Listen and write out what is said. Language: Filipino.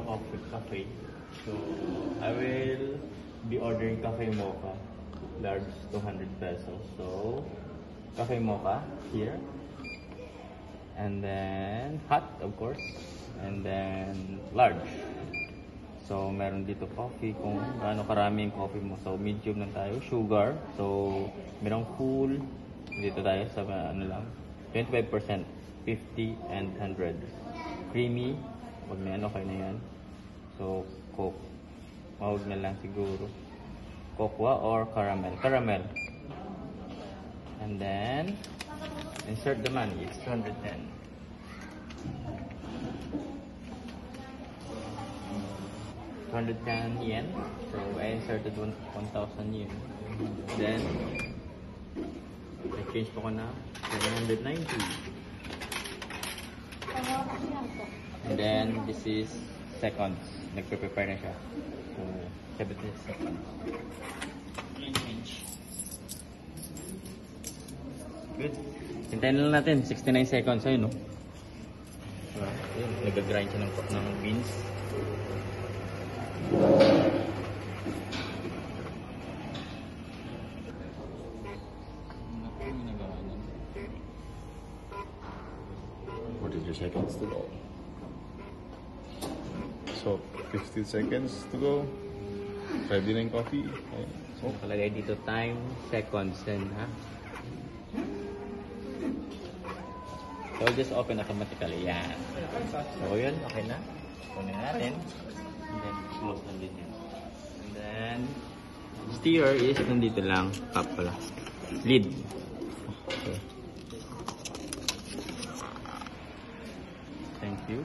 ng cafe. So, I will be ordering cafe mocha. Large, 200 pesos. So, cafe mocha here. And then, hot, of course. And then, large. So, meron dito coffee kung gaano karami yung coffee mo. So, medium lang tayo. Sugar. So, merong full. Dito tayo sa 25%. 50 and 100. Creamy. Wag na yan. Okay na yan. So, Coke. Mahog na lang siguro. Cocoa or caramel. Caramel. And then, insert the money. It's 210. 210 yen. So I inserted 1,000 yen. Then I changed ko na 790. And then this is seconds. Nagpe-prepare na siya. So 70 seconds. Change. Good. Hintayin lang natin 69 seconds ayun, no? So, nag-grind siya ng beans. What is your seconds to go? So 50 seconds to go. Ready na yung coffee. Okay. So, palagay dito time, seconds, then ha? So, just open automatically. Yan. So, yun. Okay na. Kunin natin. And then, close na din yan. And then, steer is nandito lang. Top pala. Lid. Okay. Thank you.